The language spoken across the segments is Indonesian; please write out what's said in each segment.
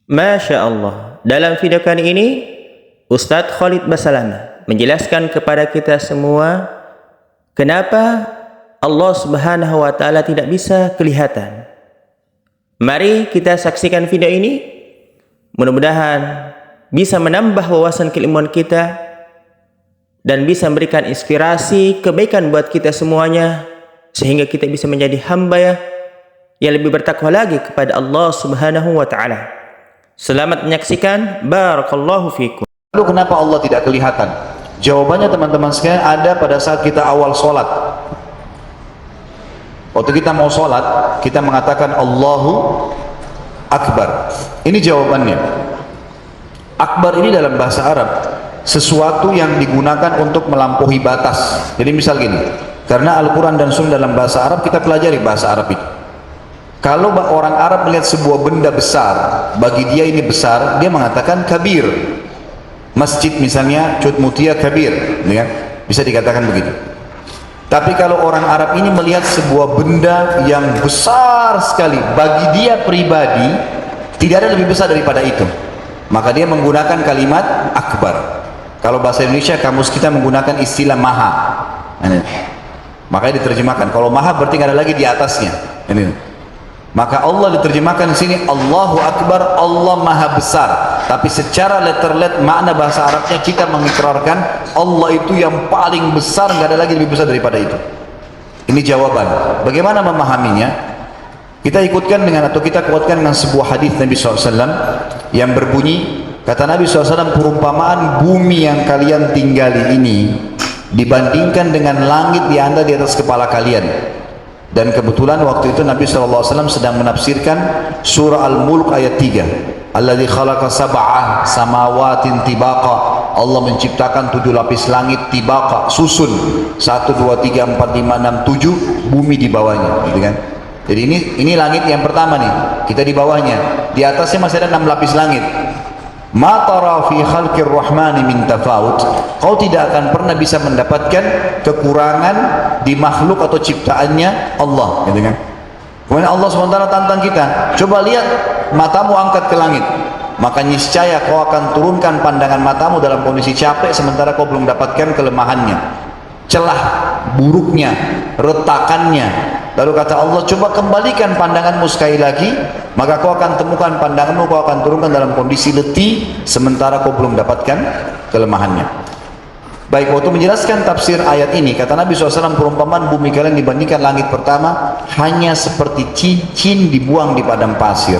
Masya Allah, dalam video kali ini Ustadz Khalid Basalamah menjelaskan kepada kita semua kenapa Allah Subhanahu wa Ta'ala tidak bisa kelihatan. Mari kita saksikan video ini, mudah-mudahan bisa menambah wawasan keilmuan kita dan bisa memberikan inspirasi kebaikan buat kita semuanya, sehingga kita bisa menjadi hamba yang lebih bertakwa lagi kepada Allah Subhanahu wa Ta'ala. Selamat menyaksikan. Barakallahu fikum. Lalu kenapa Allah tidak kelihatan? Jawabannya teman-teman sekalian ada pada saat kita awal sholat. Waktu kita mau sholat, kita mengatakan Allahu Akbar. Ini jawabannya. Akbar ini dalam bahasa Arab sesuatu yang digunakan untuk melampaui batas. Jadi misal gini, karena Al-Quran dan Sunnah dalam bahasa Arab, kita pelajari bahasa Arab itu. Kalau orang Arab melihat sebuah benda besar, bagi dia ini besar, dia mengatakan kabir. Masjid misalnya, Cud Mutia kabir, ya? Bisa dikatakan begitu. Tapi kalau orang Arab ini melihat sebuah benda yang besar sekali, bagi dia pribadi, tidak ada lebih besar daripada itu, maka dia menggunakan kalimat akbar. Kalau bahasa Indonesia, kamus kita menggunakan istilah maha. Makanya diterjemahkan, kalau maha berarti nggak ada lagi di atasnya. Maka Allah diterjemahkan di sini Allahu Akbar, Allah Maha Besar. Tapi secara letter makna bahasa Arabnya kita mengikrarkan Allah itu yang paling besar, nggak ada lagi lebih besar daripada itu. Ini jawaban. Bagaimana memahaminya? Kita ikutkan dengan atau kita kuatkan dengan sebuah hadis Nabi SAW yang berbunyi, kata Nabi SAW, perumpamaan bumi yang kalian tinggali ini dibandingkan dengan langit yang ada di atas kepala kalian. Dan kebetulan waktu itu Nabi SAW sedang menafsirkan surah Al-Mulk ayat 3. Alladzi khalaqa sab'a samawatin tibaqa. Allah menciptakan 7 lapis langit tibaqa, susun 1, 2, 3, 4, 5, 6, 7 bumi di bawahnya, gitu kan? Jadi ini langit yang pertama nih, kita di bawahnya. Di atasnya masih ada 6 lapis langit. Ma tara fi khalqir rahmani min tafawut. Kau tidak akan pernah bisa mendapatkan kekurangan di makhluk atau ciptaannya Allah, gitu kan? Kemudian Allah SWT tantang kita, coba lihat matamu angkat ke langit, maka niscaya kau akan turunkan pandangan matamu dalam kondisi capek sementara kau belum dapatkan kelemahannya, celah buruknya, retakannya. Lalu kata Allah, coba kembalikan pandanganmu sekali lagi, maka kau akan temukan pandanganmu, kau akan turunkan dalam kondisi letih sementara kau belum dapatkan kelemahannya. Baik, waktu menjelaskan tafsir ayat ini, kata Nabi SAW, perumpamaan bumi kalian dibandingkan langit pertama hanya seperti cincin dibuang di padang pasir.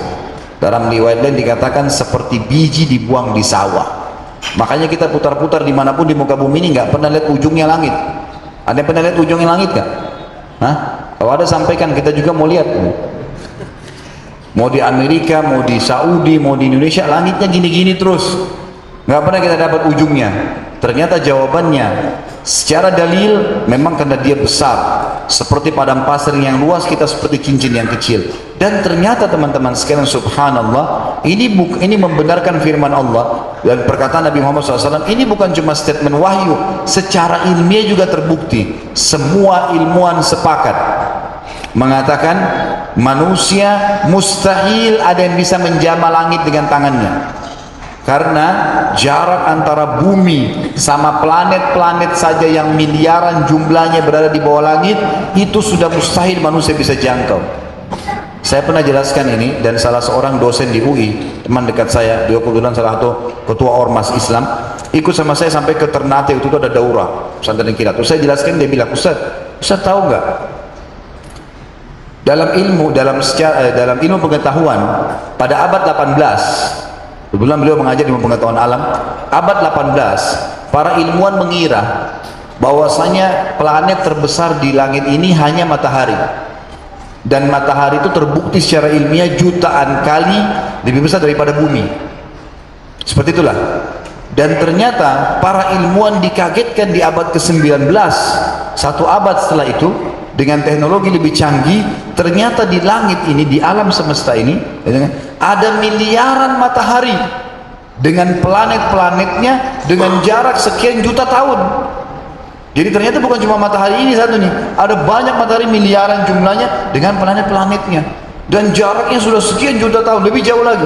Dalam riwayat lain dikatakan seperti biji dibuang di sawah. Makanya kita putar-putar dimanapun di muka bumi ini nggak pernah lihat ujungnya langit. Ada yang pernah lihat ujungnya langit nggak? Hah? Kalau ada sampaikan, kita juga mau lihat. Mau di Amerika, mau di Saudi, mau di Indonesia, langitnya gini-gini terus, nggak pernah kita dapat ujungnya. Ternyata jawabannya secara dalil memang karena dia besar seperti padang pasir yang luas, kita seperti cincin yang kecil. Dan ternyata teman-teman sekalian, subhanallah, ini membenarkan firman Allah dan perkataan Nabi Muhammad SAW. Ini bukan cuma statement wahyu, secara ilmiah juga terbukti. Semua ilmuwan sepakat mengatakan manusia mustahil ada yang bisa menjamah langit dengan tangannya, karena jarak antara bumi sama planet-planet saja yang miliaran jumlahnya berada di bawah langit, itu sudah mustahil manusia bisa jangkau. Saya pernah jelaskan ini, dan salah seorang dosen di UI, teman dekat saya, dia kebetulan salah satu ketua ormas Islam, ikut sama saya sampai ke Ternate. Itu ada daurah pesantren kilat. Terus saya jelaskan, dia bilang, Ustaz tahu nggak, dalam ilmu pengetahuan pada abad 18, kebetulan beliau mengajar di pengetahuan alam, abad 18, para ilmuwan mengira bahwasanya planet terbesar di langit ini hanya matahari, dan matahari itu terbukti secara ilmiah jutaan kali lebih besar daripada bumi. Seperti itulah. Dan ternyata para ilmuwan dikagetkan di abad ke-19, satu abad setelah itu, dengan teknologi lebih canggih, ternyata di langit ini, di alam semesta ini, ada miliaran matahari dengan planet-planetnya dengan jarak sekian juta tahun. Jadi ternyata bukan cuma matahari ini satu nih, ada banyak matahari miliaran jumlahnya dengan planet-planetnya, dan jaraknya sudah sekian juta tahun, lebih jauh lagi.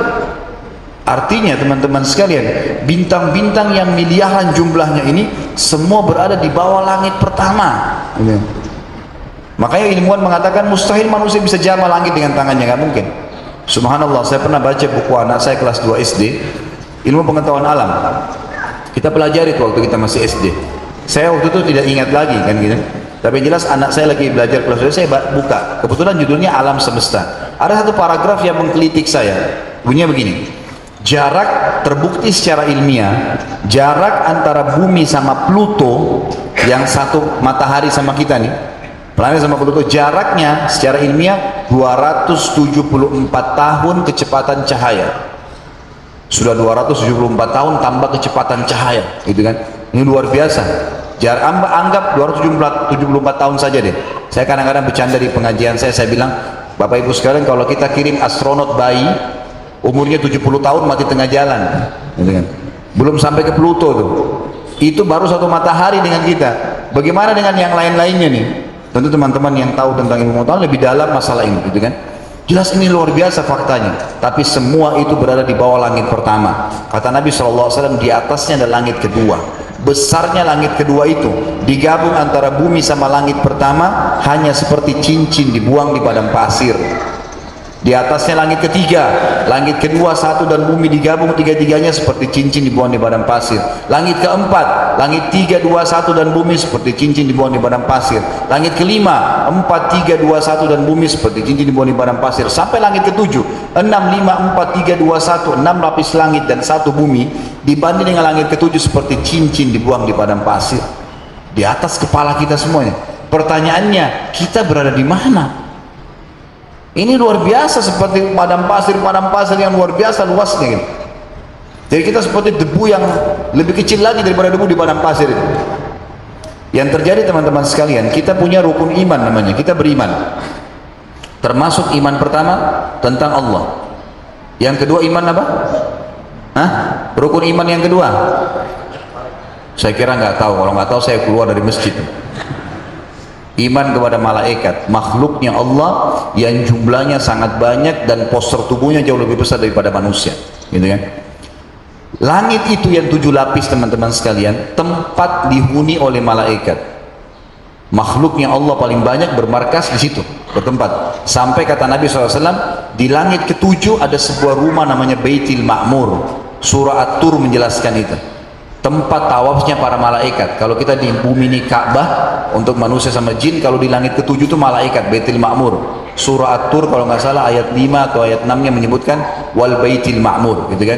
Artinya teman-teman sekalian, bintang-bintang yang miliaran jumlahnya ini semua berada di bawah langit pertama. Makanya ilmuwan mengatakan mustahil manusia bisa jamah langit dengan tangannya, nggak mungkin. Subhanallah, saya pernah baca buku anak saya kelas 2 SD, ilmu pengetahuan alam. Kita pelajari itu waktu kita masih SD. Saya waktu itu tidak ingat lagi kan gitu. Tapi jelas anak saya lagi belajar kelas 2, saya buka. Kebetulan judulnya Alam Semesta. Ada satu paragraf yang menggelitik saya. Bunyinya begini. Jarak terbukti secara ilmiah, jarak antara bumi sama Pluto, yang satu matahari sama kita nih, planet sama Pluto, jaraknya secara ilmiah 274 tahun kecepatan cahaya. Sudah 274 tahun tambah kecepatan cahaya, gitu kan? Ini luar biasa. Anggap 274 tahun saja deh. Saya kadang-kadang bercanda di pengajian saya bilang, Bapak Ibu sekalian, kalau kita kirim astronot bayi umurnya 70 tahun mati tengah jalan, gitu kan? Belum sampai ke Pluto tuh. Itu baru satu matahari dengan kita. Bagaimana dengan yang lain-lainnya nih? Tentu teman-teman yang tahu tentang ilmu pengetahuan lebih dalam masalah ini, gitu kan? Jelas ini luar biasa faktanya. Tapi semua itu berada di bawah langit pertama. Kata Nabi SAW, di atasnya ada langit kedua. Besarnya langit kedua itu digabung antara bumi sama langit pertama hanya seperti cincin dibuang di padang pasir. Di atasnya langit ketiga, langit kedua, satu dan bumi digabung tiga-tiganya seperti cincin dibuang di padang pasir. Langit keempat, langit 3, 2, 1 dan bumi seperti cincin dibuang di padang pasir. Langit kelima, 4, 3, 2, 1 dan bumi seperti cincin dibuang di padang pasir. Sampai langit ketujuh, 6, 5, 4, 3, 2, 1, 6 lapis langit dan 1 bumi dibanding dengan langit ketujuh seperti cincin dibuang di padang pasir. Di atas kepala kita semuanya. Pertanyaannya, kita berada di mana? Ini luar biasa, seperti padang pasir yang luar biasa luasnya gitu. Jadi kita seperti debu yang lebih kecil lagi daripada debu di padang pasir itu. Yang terjadi teman-teman sekalian, kita punya rukun iman namanya, kita beriman. Termasuk iman pertama tentang Allah. Yang kedua iman apa? Rukun iman yang kedua? Saya kira nggak tahu, kalau nggak tahu saya keluar dari masjid. Iman kepada malaikat, makhluknya Allah yang jumlahnya sangat banyak dan postur tubuhnya jauh lebih besar daripada manusia, gitu kan? Langit itu yang 7 lapis teman-teman sekalian, tempat dihuni oleh malaikat. Makhluknya Allah paling banyak bermarkas di situ, bertempat. Sampai kata Nabi SAW, di langit ke-7 ada sebuah rumah namanya Baitul Ma'mur. Surah At-Tur menjelaskan itu. Tempat tawafnya para malaikat. Kalau kita di bumi ini Ka'bah untuk manusia sama jin, kalau di langit ke-7 itu malaikat, Baitul Ma'mur. Surah At-Tur kalau nggak salah ayat 5 atau ayat 6 nya menyebutkan wal Baitul Ma'mur, gitu kan?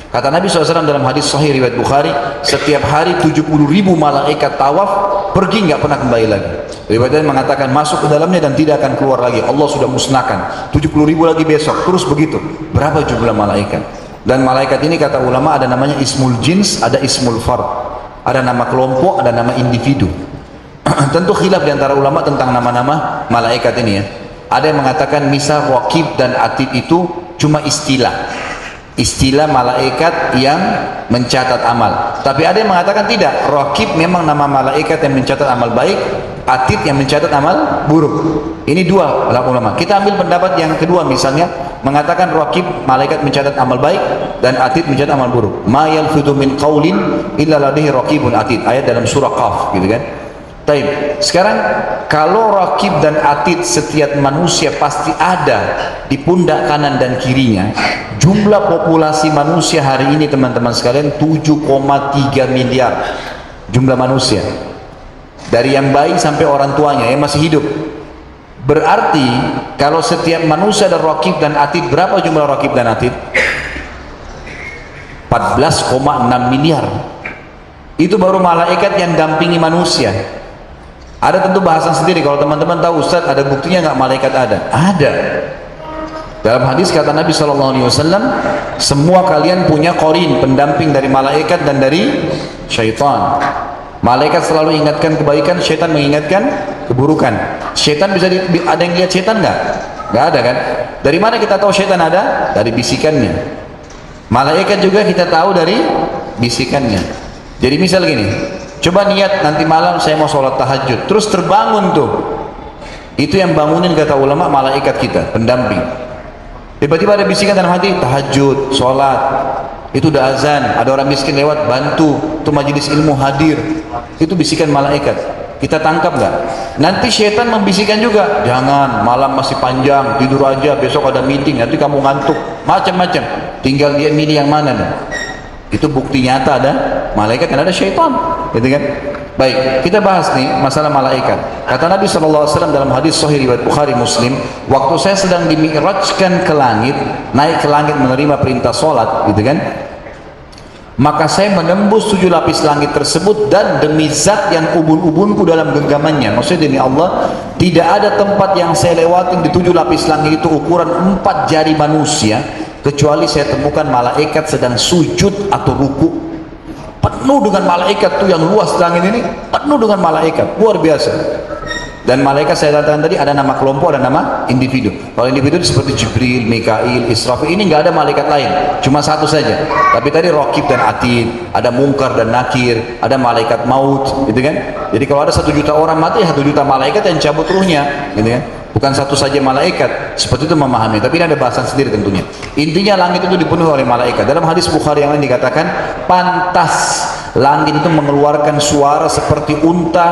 Kata Nabi SAW dalam hadis sahih riwayat Bukhari, setiap hari 70.000 malaikat tawaf, pergi nggak pernah kembali lagi. Riwayat mengatakan masuk ke dalamnya dan tidak akan keluar lagi. Allah sudah musnahkan. 70.000 lagi besok, terus begitu. Berapa jumlah malaikat? Dan malaikat ini kata ulama ada namanya ismul jins, ada ismul fard. Ada nama kelompok, ada nama individu. Tentu khilaf di antara ulama tentang nama-nama malaikat ini ya. Ada yang mengatakan misal Raqib dan Atid itu cuma istilah. Istilah malaikat yang mencatat amal. Tapi ada yang mengatakan tidak. Raqib memang nama malaikat yang mencatat amal baik, Atid yang mencatat amal buruk. Ini dua ulama. Kita ambil pendapat yang kedua misalnya, mengatakan Raqib malaikat mencatat amal baik dan Atid mencatat amal buruk. Ma yalfidu min qaulin illa ladaihi raqibun atid. Ayat dalam surah Qaf, gitu kan? Taib. Sekarang kalau Raqib dan Atid setiap manusia pasti ada di pundak kanan dan kirinya. Jumlah populasi manusia hari ini teman-teman sekalian 7,3 miliar jumlah manusia. Dari yang bayi sampai orang tuanya yang masih hidup. Berarti kalau setiap manusia ada Raqib dan Atid, berapa jumlah Raqib dan Atid? 14,6 miliar. Itu baru malaikat yang dampingi manusia. Ada tentu bahasan sendiri. Kalau teman-teman tahu Ustaz, ada buktinya nggak malaikat ada? Ada. Dalam hadis kata Nabi SAW, semua kalian punya qarin, pendamping dari malaikat dan dari syaitan. Malaikat selalu ingatkan kebaikan, syaitan mengingatkan keburukan. Syaitan bisa ada yang lihat syaitan nggak? Nggak ada kan? Dari mana kita tahu syaitan ada? Dari bisikannya. Malaikat juga kita tahu dari bisikannya. Jadi misal gini, coba niat nanti malam saya mau sholat tahajud, terus terbangun tuh. Itu yang bangunin kata ulama malaikat kita, pendamping. Tiba-tiba ada bisikan dalam hati, tahajud, sholat, itu udah azan, ada orang miskin lewat, bantu, itu majelis ilmu hadir, itu bisikan malaikat. Kita tangkap nggak? Nanti syaitan membisikkan juga, jangan, malam masih panjang, tidur aja, besok ada meeting, nanti kamu ngantuk, macam-macam. Tinggal dia milih yang mana nih. Itu bukti nyata ada malaikat dan ada syaitan, gitu kan? Baik, kita bahas nih masalah malaikat. Kata Nabi SAW dalam hadis Sahih riwayat Bukhari Muslim, waktu saya sedang dimi'rajkan ke langit, naik ke langit menerima perintah sholat, gitu kan? Maka saya menembus 7 lapis langit tersebut, dan demi zat yang ubun-ubunku dalam genggamannya, maksudnya demi Allah, tidak ada tempat yang saya lewatin di 7 lapis langit itu ukuran 4 jari manusia, kecuali saya temukan malaikat sedang sujud atau ruku. Penuh dengan malaikat tuh, yang luas langit ini penuh dengan malaikat, luar biasa. Dan malaikat saya katakan tadi ada nama kelompok, ada nama individu. Kalau individu seperti Jibril, Mikail, Israfil, ini nggak ada malaikat lain, cuma satu saja. Tapi tadi Raqib dan Atid, ada Munkar dan Nakir, ada malaikat maut, gitu kan? Jadi kalau ada 1 juta orang mati, 1 juta malaikat yang cabut ruhnya, gitu kan? Bukan satu saja malaikat, seperti itu memahami. Tapi ini ada bahasan sendiri tentunya. Intinya langit itu dipenuhi oleh malaikat. Dalam hadis Bukhari yang lain dikatakan, pantas langit itu mengeluarkan suara seperti unta,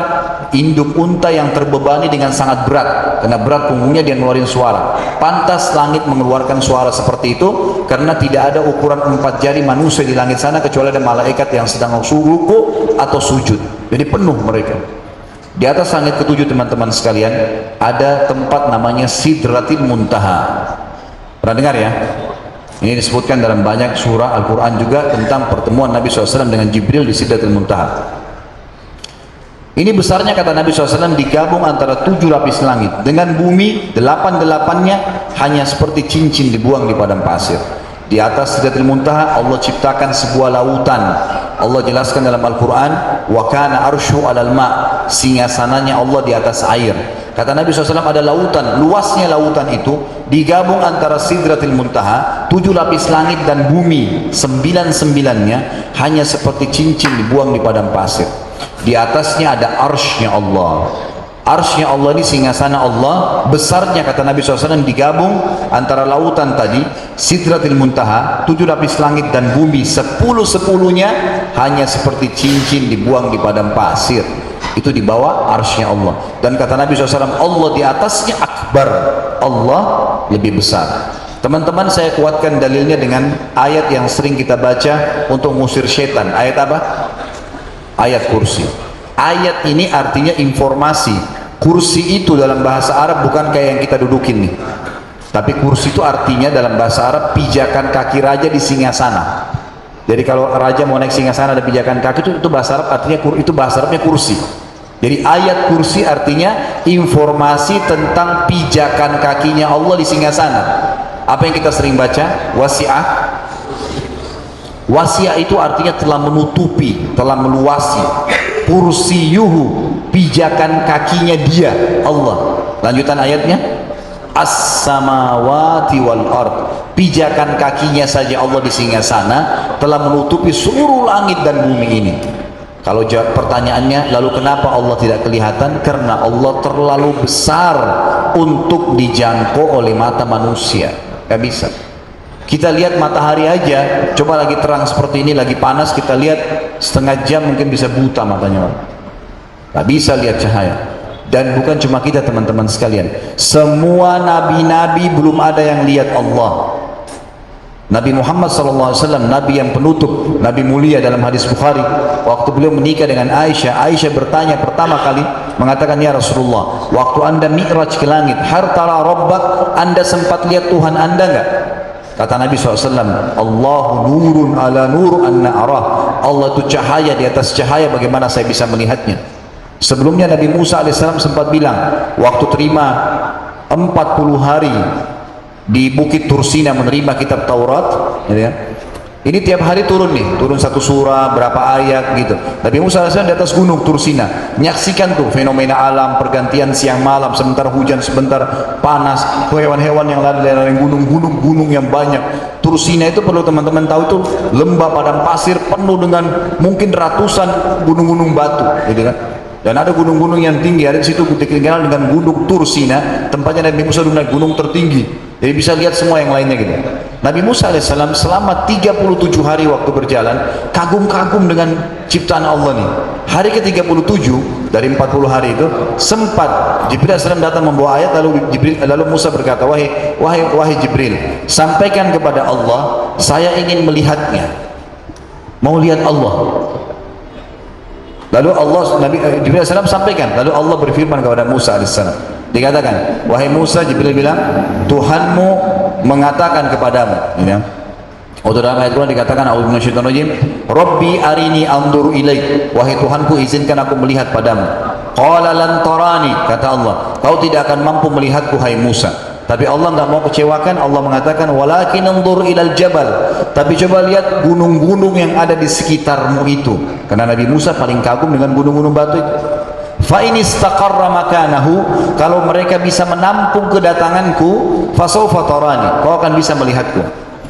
induk unta yang terbebani dengan sangat berat, karena berat punggungnya dia ngeluarin suara. Pantas langit mengeluarkan suara seperti itu, karena tidak ada ukuran 4 jari manusia di langit sana, kecuali ada malaikat yang sedang ruku atau sujud. Jadi penuh mereka. Di atas langit ke-7 teman-teman sekalian, ada tempat namanya Sidratil Muntaha. Pernah dengar ya? Ini disebutkan dalam banyak surah Al-Quran juga tentang pertemuan Nabi SAW dengan Jibril di Sidratil Muntaha. Ini besarnya, kata Nabi SAW, digabung antara 7 lapis langit dengan bumi, 8-8-nya hanya seperti cincin dibuang di padang pasir. Di atas Sidratil Muntaha Allah ciptakan sebuah lautan. Allah jelaskan dalam Al-Quran, wa kana arsyu 'alal ma', singgasananya Allah di atas air. Kata Nabi SAW, ada lautan, luasnya lautan itu digabung antara Sidratil Muntaha, 7 lapis langit dan bumi, 9-9-nya hanya seperti cincin dibuang di padang pasir. Di atasnya ada arsy-nya Allah. Arsy-nya Allah ini singgasana Allah, besarnya kata Nabi SAW digabung antara lautan tadi, Sidratil Muntaha, 7 lapis langit dan bumi, 10-10-nya hanya seperti cincin dibuang di padang pasir. Itu di bawah arsy-nya Allah. Dan kata Nabi SAW, Allah di atasnya akbar, Allah lebih besar. Teman-teman, saya kuatkan dalilnya dengan ayat yang sering kita baca untuk mengusir syaitan. Ayat apa? Ayat kursi. Ayat ini artinya informasi. Kursi itu dalam bahasa Arab bukan kayak yang kita dudukin nih, tapi kursi itu artinya dalam bahasa Arab pijakan kaki raja di singgasana. Jadi kalau raja mau naik singgasana ada pijakan kaki, itu bahasa Arab, artinya itu bahasa Arabnya kursi. Jadi ayat kursi artinya informasi tentang pijakan kakinya Allah di singgasana. Apa yang kita sering baca? Wasi'ah. Wasi'ah itu artinya telah menutupi, telah meluasi. Kursiyuhu, pijakan kakinya dia, Allah. Lanjutan ayatnya, as-samawati wal ard, pijakan kakinya saja Allah di singgasana telah menutupi seluruh langit dan bumi ini. Kalau jawab pertanyaannya, lalu kenapa Allah tidak kelihatan? Karena Allah terlalu besar untuk dijangkau oleh mata manusia. Gak bisa. Kita lihat matahari aja, coba lagi terang seperti ini, lagi panas, kita lihat setengah jam mungkin bisa buta matanya. Gak bisa lihat cahaya. Dan bukan cuma kita teman-teman sekalian, semua nabi-nabi belum ada yang lihat Allah. Nabi Muhammad SAW, Nabi yang penutup, Nabi mulia dalam hadis Bukhari, waktu beliau menikah dengan Aisyah, Aisyah bertanya pertama kali, mengatakan, ya Rasulullah, waktu anda mi'raj ke langit, har tara rabbak, anda sempat lihat Tuhan anda enggak? Kata Nabi SAW, Allahu nurun ala nur anna arah, Allah itu cahaya di atas cahaya, bagaimana saya bisa melihatnya? Sebelumnya Nabi Musa AS sempat bilang, waktu terima 40 hari di Bukit Tursina menerima kitab Taurat, ya, ini tiap hari turun nih, turun satu surah, berapa ayat gitu. Nabi Musa AS di atas gunung Tursina, menyaksikan tuh fenomena alam, pergantian siang malam, sebentar hujan, sebentar panas, hewan-hewan yang lari-lari, gunung-gunung yang banyak. Tursina itu perlu teman-teman tahu, itu lembah padang pasir penuh dengan mungkin ratusan gunung-gunung batu, gitu kan. Dan ada gunung-gunung yang tinggi, ada di situ dikenal dengan gunung Tursina, tempatnya Nabi Musa naik gunung tertinggi. Jadi bisa lihat semua yang lainnya gitu. Nabi Musa alaihissalam selama 37 hari waktu berjalan, kagum-kagum dengan ciptaan Allah nih. Hari ke-37 dari 40 hari itu, sempat Jibril alaihissalam datang membawa ayat, lalu Musa berkata, wahai Jibril, sampaikan kepada Allah, saya ingin melihatnya. Mau lihat Allah. Lalu Jibril alaihissalam sampaikan, lalu Allah berfirman kepada Musa alaihissalam. Dikatakan, wahai Musa, Jibril bilang, Tuhanmu mengatakan kepadamu, ya. Waktu dalam ayat Quran dikatakan, a'udzu minasyaitonir rajim, Rabbi arini anzur ilaik, wahai Tuhanku, izinkan aku melihat padamu. Qala lan tarani, kata Allah, kau tidak akan mampu melihatku, hai Musa. Tapi Allah enggak mau kecewakan, Allah mengatakan, walakin anzur ilal jabal, tapi coba lihat gunung-gunung yang ada di sekitarmu itu. Karena Nabi Musa paling kagum dengan gunung-gunung batu itu. Fa in istaqarra makanahu, kalau mereka bisa menampung kedatanganku, fasawfa tarani, kau akan bisa melihatku.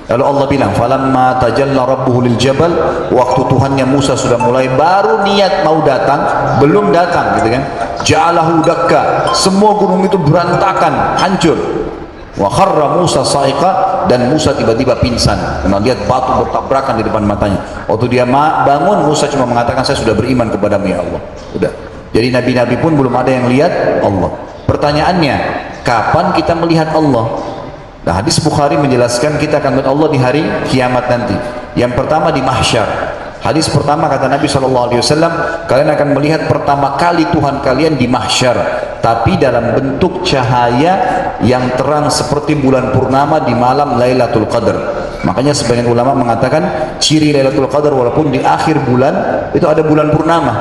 Lalu Allah bilang, falamma tajalla rabbuhu lil jabal, waktu Tuhannya Musa sudah mulai baru niat mau datang, belum datang gitu kan, ja'alahu dakka, semua gunung itu berantakan, hancur. Wa kharra Musa sa'iqa, dan Musa tiba-tiba pingsan karena lihat batu bertabrakan di depan matanya. Waktu dia bangun, Musa cuma mengatakan, saya sudah beriman kepadamu ya Allah. Udah. Jadi nabi-nabi pun belum ada yang lihat Allah. Pertanyaannya, kapan kita melihat Allah? Nah, hadis Bukhari menjelaskan kita akan melihat Allah di hari kiamat nanti. Yang pertama di mahsyar. Hadis pertama kata Nabi SAW, kalian akan melihat pertama kali Tuhan kalian di mahsyar, tapi dalam bentuk cahaya yang terang seperti bulan purnama di malam Lailatul Qadar. Makanya sebagian ulama mengatakan ciri Lailatul Qadar walaupun di akhir bulan itu ada bulan purnama.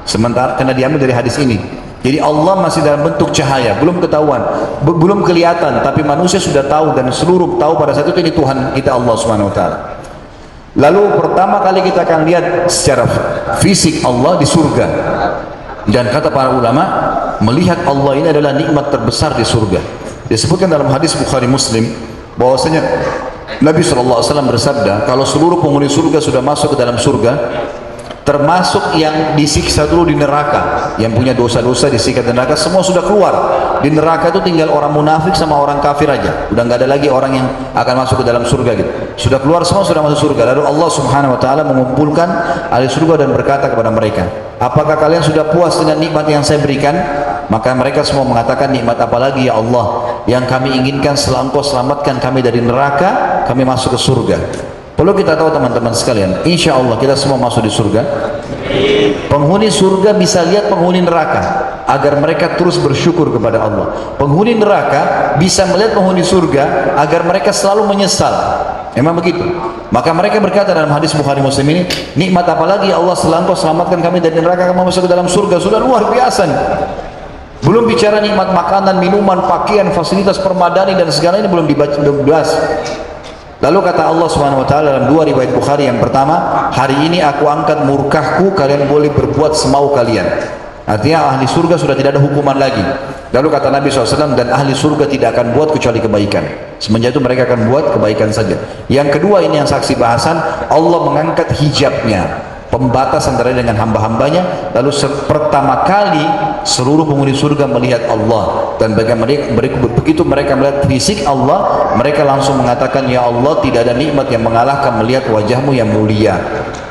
Sementara karena diambil dari hadis ini. Jadi Allah masih dalam bentuk cahaya, belum ketahuan, belum kelihatan, tapi manusia sudah tahu dan seluruh tahu pada saat itu ini Tuhan kita Allah Subhanahu wa taala. Lalu pertama kali kita akan lihat secara fisik Allah di surga. Dan kata para ulama, melihat Allah ini adalah nikmat terbesar di surga. Disebutkan dalam hadis Bukhari Muslim bahwasanya Nabi SAW bersabda, kalau seluruh penghuni surga sudah masuk ke dalam surga, termasuk yang disiksa dulu di neraka, yang punya dosa-dosa disiksa di neraka, semua sudah keluar. Di neraka itu tinggal orang munafik sama orang kafir aja, udah nggak ada lagi orang yang akan masuk ke dalam surga gitu. Sudah keluar semua, sudah masuk surga. Lalu Allah Subhanahu wa taala mengumpulkan ahli surga dan berkata kepada mereka, apakah kalian sudah puas dengan nikmat yang saya berikan? Maka mereka semua mengatakan, nikmat apa lagi ya Allah? Yang kami inginkan setelah Engkau selamatkan kami dari neraka, kami masuk ke surga. Perlu kita tahu teman-teman sekalian, insya Allah kita semua masuk di surga. Penghuni surga bisa lihat penghuni neraka agar mereka terus bersyukur kepada Allah. Penghuni neraka bisa melihat penghuni surga agar mereka selalu menyesal. Memang begitu. Maka mereka berkata dalam hadis Bukhari Muslim ini, nikmat apa lagi ya Allah setelah Engkau selamatkan kami dari neraka, kami masuk ke dalam surga? Sudah luar biasa nih. Belum bicara nikmat makanan, minuman, pakaian, fasilitas permadani dan segala ini belum dibahas. Lalu kata Allah Subhanahu wa taala dalam dua riwayat Bukhari, yang pertama, hari ini aku angkat murkahku, kalian boleh berbuat semau kalian. Artinya ahli surga sudah tidak ada hukuman lagi. Lalu kata Nabi SAW, dan ahli surga tidak akan buat kecuali kebaikan. Semenjak itu mereka akan buat kebaikan saja. Yang kedua, ini yang saksi bahasan, Allah mengangkat hijabnya, pembatas antara dengan hamba-hambanya. Lalu pertama kali seluruh penghuni surga melihat Allah, dan begitu mereka melihat fisik Allah, mereka langsung mengatakan, ya Allah, tidak ada nikmat yang mengalahkan melihat wajahmu yang mulia.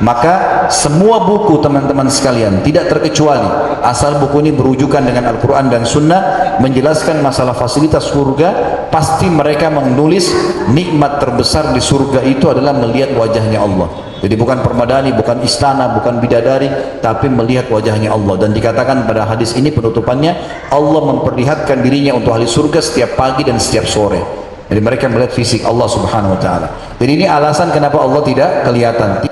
Maka semua buku teman-teman sekalian, tidak terkecuali, asal buku ini berujukan dengan Al-Quran dan Sunnah, menjelaskan masalah fasilitas surga, pasti mereka menulis nikmat terbesar di surga itu adalah melihat wajahnya Allah. Jadi bukan permadani, bukan istana, bukan bidadari, tapi melihat wajahnya Allah. Dan dikatakan pada hadis ini penutupannya, Allah memperlihatkan dirinya untuk ahli surga setiap pagi dan setiap sore. Jadi mereka melihat fisik Allah Subhanahu wa taala. Jadi ini alasan kenapa Allah tidak kelihatan.